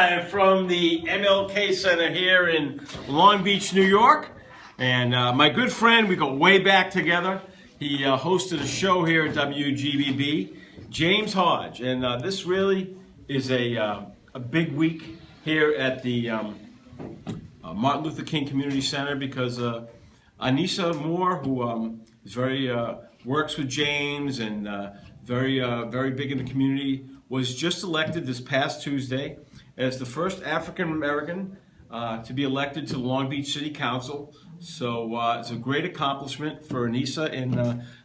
live from the MLK Center here in Long Beach, New York. And my good friend, we go way back together. He hosted a show here at WGBB, James Hodge. And this really is a big week here at the Martin Luther King Community Center because Anissa Moore, who is very works with James and very big in the community, was just elected this past Tuesday as the first African American to be elected to the Long Beach City Council. So it's a great accomplishment for Anissa. And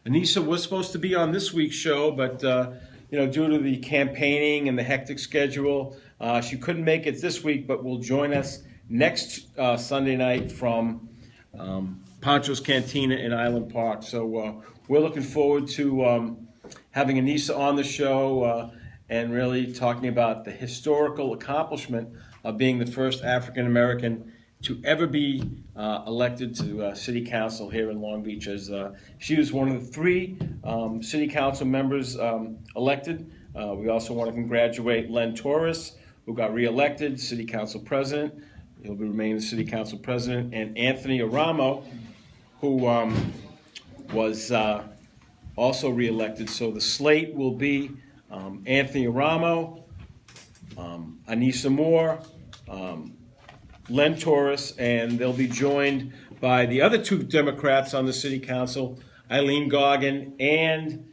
Anissa was supposed to be on this week's show, but due to the campaigning and the hectic schedule, she couldn't make it this week, but will join us next Sunday night from Pancho's Cantina in Island Park. So we're looking forward to having Anissa on the show and really talking about the historical accomplishment of being the first African American to ever be elected to City Council here in Long Beach. As she was one of the 3 City Council members elected. We also want to congratulate Len Torres, who got re-elected City Council President. He'll be remaining the City Council President, and Anthony Aramo, who was also re-elected. So the slate will be Anthony Aramo, Anissa Moore, Len Torres, and they'll be joined by the other 2 Democrats on the City Council, Eileen Goggin and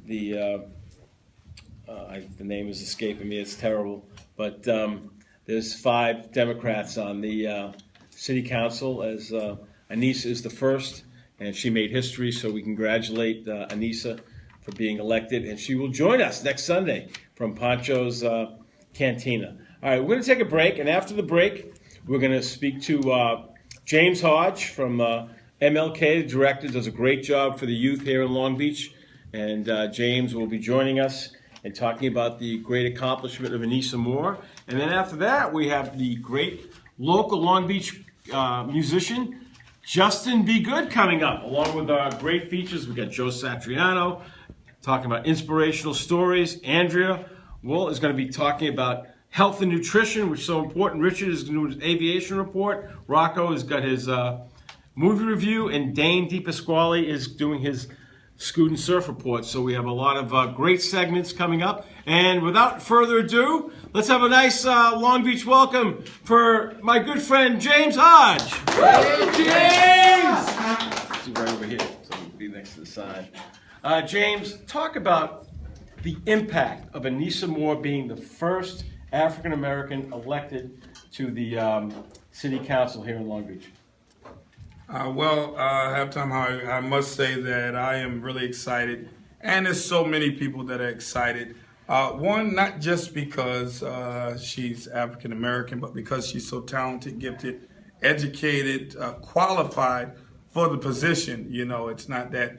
the name is escaping me. It's terrible, but there's 5 Democrats on the City Council, as Anissa is the first, and she made history, so we congratulate Anissa for being elected, and she will join us next Sunday from Pancho's Cantina. All right, we're going to take a break, and after the break, we're going to speak to James Hodge from MLK. The director does a great job for the youth here in Long Beach, and James will be joining us and talking about the great accomplishment of Anissa Moore. And then after that, we have the great local Long Beach musician, Justin Be Good, coming up, along with our great features. We got Joe Satriano talking about inspirational stories. Andrea Wool is going to be talking about health and nutrition, which is so important. Richard is going to do his aviation report. Rocco has got his movie review, and Dane DePasquale is doing his Scoot and Surf report. So we have a lot of great segments coming up. And without further ado, let's have a nice Long Beach welcome for my good friend James Hodge. Hey, James! He's right over here, so he'll be next to the sign. James, talk about the impact of Anissa Moore being the first African American elected to the City Council here in Long Beach. Halftime Howie, I must say that I am really excited, and there's so many people that are excited. One, not just because she's African American, but because she's so talented, gifted, educated, qualified for the position. It's not that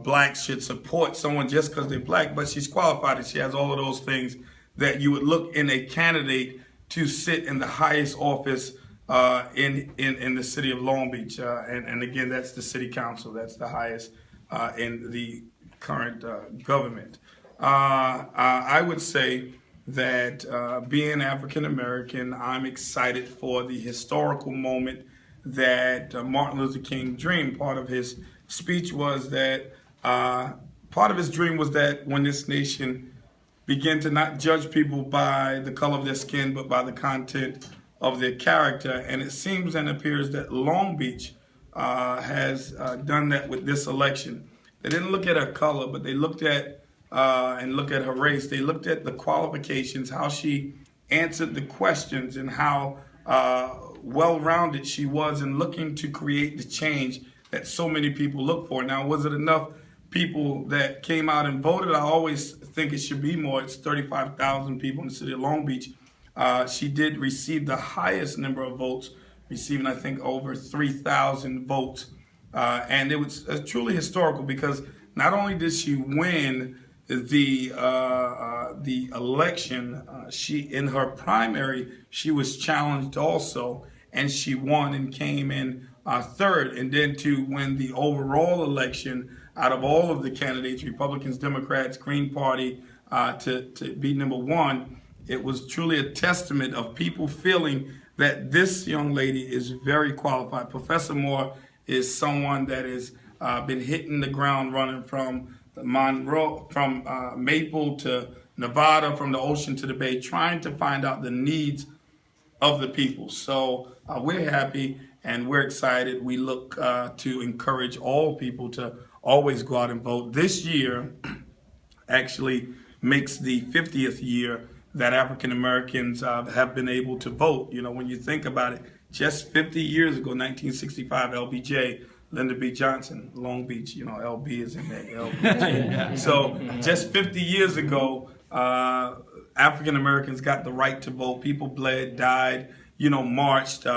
blacks should support someone just because they're black, but she's qualified and she has all of those things that you would look in a candidate to sit in the highest office in the city of Long Beach. And again, that's the City Council. That's the highest in the current government. I would say that being African American, I'm excited for the historical moment that Martin Luther King dreamed. Part of his speech was that, part of his dream was that when this nation begin to not judge people by the color of their skin, but by the content of their character. And it seems and appears that Long Beach has done that with this election. They didn't look at her color, but they looked at and look at her race. They looked at the qualifications, how she answered the questions, and how well-rounded she was in looking to create the change that so many people look for. Now, was it enough people that came out and voted? I always think it should be more. It's 35,000 people in the city of Long Beach. She did receive the highest number of votes, receiving, I think, over 3,000 votes. And it was truly historical because not only did she win the election, she in her primary, she was challenged also, and she won and came in third. And then to win the overall election out of all of the candidates, Republicans, Democrats, Green Party, to be number one, it was truly a testament of people feeling that this young lady is very qualified. Professor Moore is someone that has been hitting the ground running from Monroe, from Maple to Nevada, from the ocean to the bay, trying to find out the needs of the people. So we're happy and we're excited. We look to encourage all people to always go out and vote. This year actually makes the 50th year that African Americans have been able to vote. You know, when you think about it, just 50 years ago, 1965, LBJ, Lyndon B. Johnson, Long Beach, you know, LB is in there, LBJ. So just 50 years ago, African Americans got the right to vote. People bled, died, you know, marched.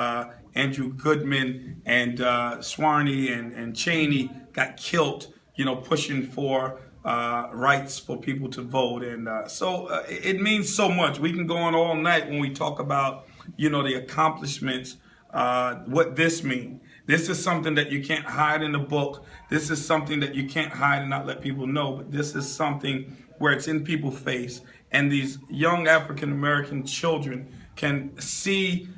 Andrew Goodman and Swarney and Cheney got killed, you know, pushing for rights for people to vote. And so it means so much. We can go on all night when we talk about, you know, the accomplishments, what this means. This is something that you can't hide in the book. This is something that you can't hide and not let people know. But this is something where it's in people's face. And these young African-American children can see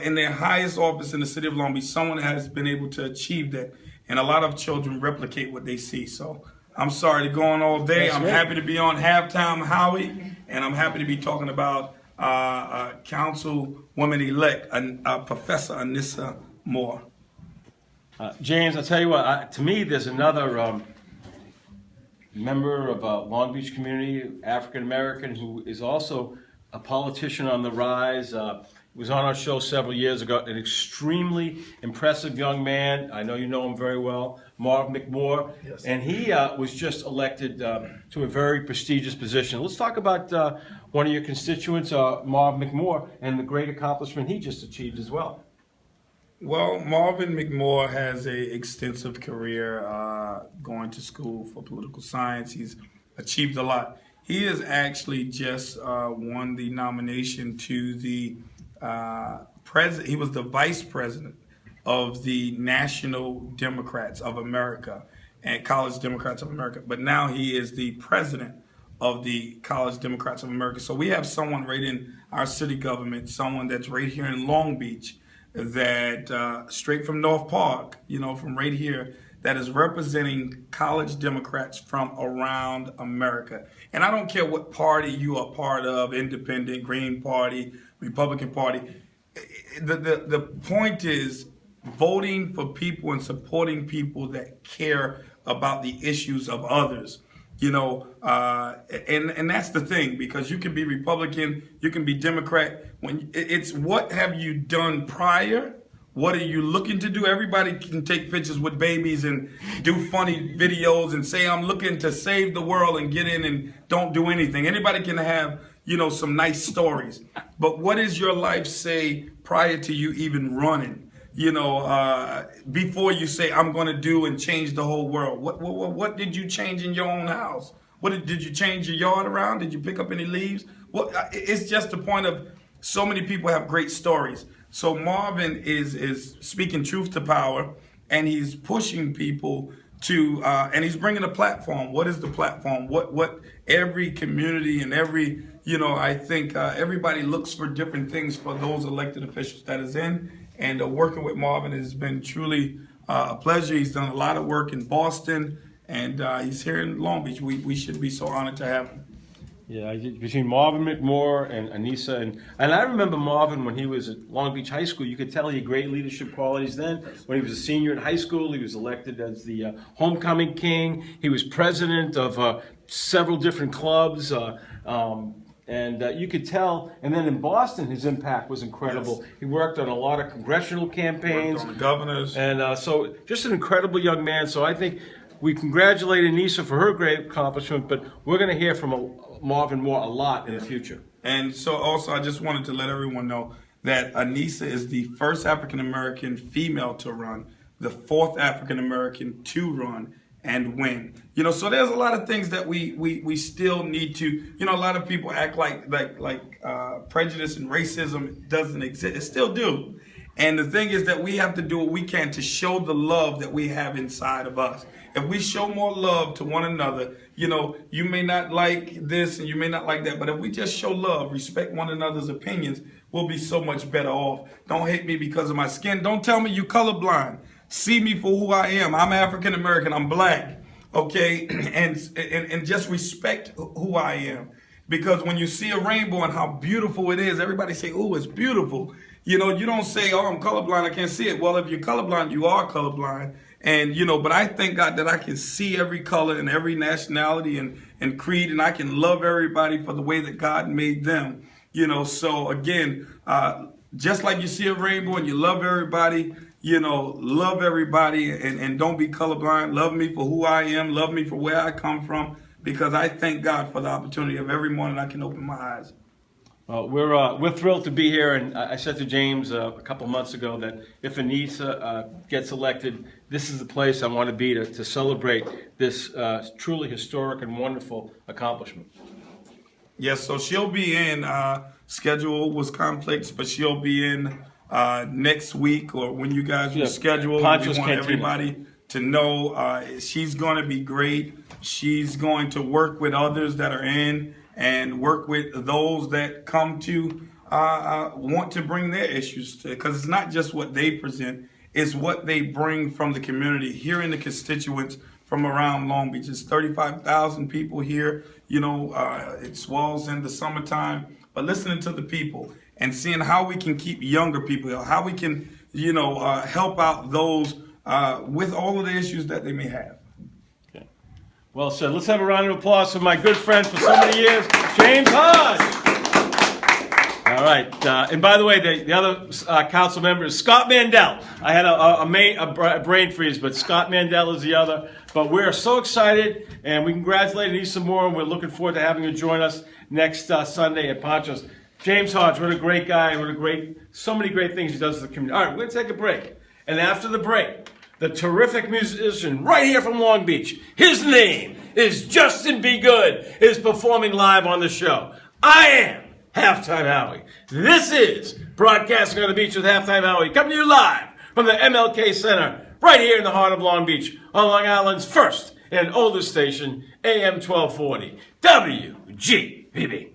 in their highest office in the city of Long Beach, someone has been able to achieve that. And a lot of children replicate what they see. So I'm sorry to go on all day. I'm happy to be on Halftime Howie. And I'm happy to be talking about Councilwoman-elect Professor Anissa Moore. James, I'll tell you what, to me, there's another member of Long Beach community, African-American, who is also a politician on the rise. Was on our show several years ago, an extremely impressive young man. I know you know him very well, Marv McMore. Yes. And he was just elected to a very prestigious position. Let's talk about one of your constituents, Marv McMore, and the great accomplishment he just achieved as well. Well, Marvin McMore has an extensive career going to school for political science. He's achieved a lot. He has actually just won the nomination to the president. He was the vice president of the National Democrats of America and College Democrats of America. But now he is the president of the College Democrats of America. So we have someone right in our city government, someone that's right here in Long Beach, that straight from North Park, you know, from right here, that is representing college Democrats from around America. And I don't care what party you are part of, Independent, Green Party, Republican Party. The point is voting for people and supporting people that care about the issues of others. You know, and that's the thing, because you can be Republican, you can be Democrat. When it's what have you done prior? What are you looking to do? Everybody can take pictures with babies and do funny videos and say, I'm looking to save the world and get in and don't do anything. Anybody can have, you know, some nice stories. But what does your life say prior to you even running? You know, before you say, I'm going to do and change the whole world. What did you change in your own house? Did you change your yard around? Did you pick up any leaves? It's just the point of so many people have great stories. So Marvin is speaking truth to power, and he's pushing people to, and he's bringing a platform. What is the platform? What every community and every, you know, I think everybody looks for different things for those elected officials that is in. And working with Marvin has been truly a pleasure. He's done a lot of work in Boston, and he's here in Long Beach. We should be so honored to have him. Yeah, between Marvin McMore and Anissa, and I remember Marvin when he was at Long Beach High School. You could tell he had great leadership qualities then. When he was a senior in high school, he was elected as the homecoming king. He was president of several different clubs. And you could tell, and then in Boston, his impact was incredible. Yes. He worked on a lot of congressional campaigns. Worked on the governors. And so just an incredible young man. So I think we congratulate Anissa for her great accomplishment, but we're going to hear from Marvin Moore a lot in the future. And so also I just wanted to let everyone know that Anissa is the first African-American female to run, the fourth African-American to run and win. You know, so there's a lot of things that we still need to, you know, a lot of people act like prejudice and racism doesn't exist. It still do. And the thing is that we have to do what we can to show the love that we have inside of us. If we show more love to one another, you may not like this and you may not like that, but if we just show love, respect one another's opinions, we'll be so much better off. Don't hate me because of my skin. Don't tell me you colorblind. See me for who I am. I'm African American. I'm black. Okay, and just respect who I am, because when you see a rainbow and how beautiful it is, everybody say, "Oh, it's beautiful." You don't say, "Oh, I'm colorblind, I can't see it." Well, if you're colorblind, you are colorblind, and but I thank God that I can see every color and every nationality and creed, and I can love everybody for the way that God made them. So again, just like you see a rainbow and you love everybody. Love everybody and don't be colorblind. Love me for who I am. Love me for where I come from, because I thank God for the opportunity of every morning I can open my eyes. Well, we're thrilled to be here, and I said to James a couple months ago that if Anissa gets elected, this is the place I want to be to celebrate this truly historic and wonderful accomplishment. Yes, so she'll be in. Schedule was conflicts, but she'll be in next week, or when you guys reschedule. We want everybody to know she's going to be great. She's going to work with others that are in and work with those that come to want to bring their issues to, because it's not just what they present, it's what they bring from the community, hearing the constituents from around Long Beach. It's 35,000 people here. It swells in the summertime, but listening to the people and seeing how we can keep younger people, how we can, help out those with all of the issues that they may have. Okay. Well said. Let's have a round of applause for my good friend for so many years, James Hodge. All right. And by the way, the other council member is Scott Mandel. I had a brain freeze, but Scott Mandel is the other. But we're so excited, and we congratulate Anissa more, and we're looking forward to having you join us next Sunday at Poncho's. James Hodge, what a great guy, so many great things he does for the community. All right, we're going to take a break. And after the break, the terrific musician right here from Long Beach, his name is Justin B. Good, is performing live on the show. I am Halftime Howie. This is Broadcasting on the Beach with Halftime Howie, coming to you live from the MLK Center, right here in the heart of Long Beach, on Long Island's first and oldest station, AM 1240, WGBB.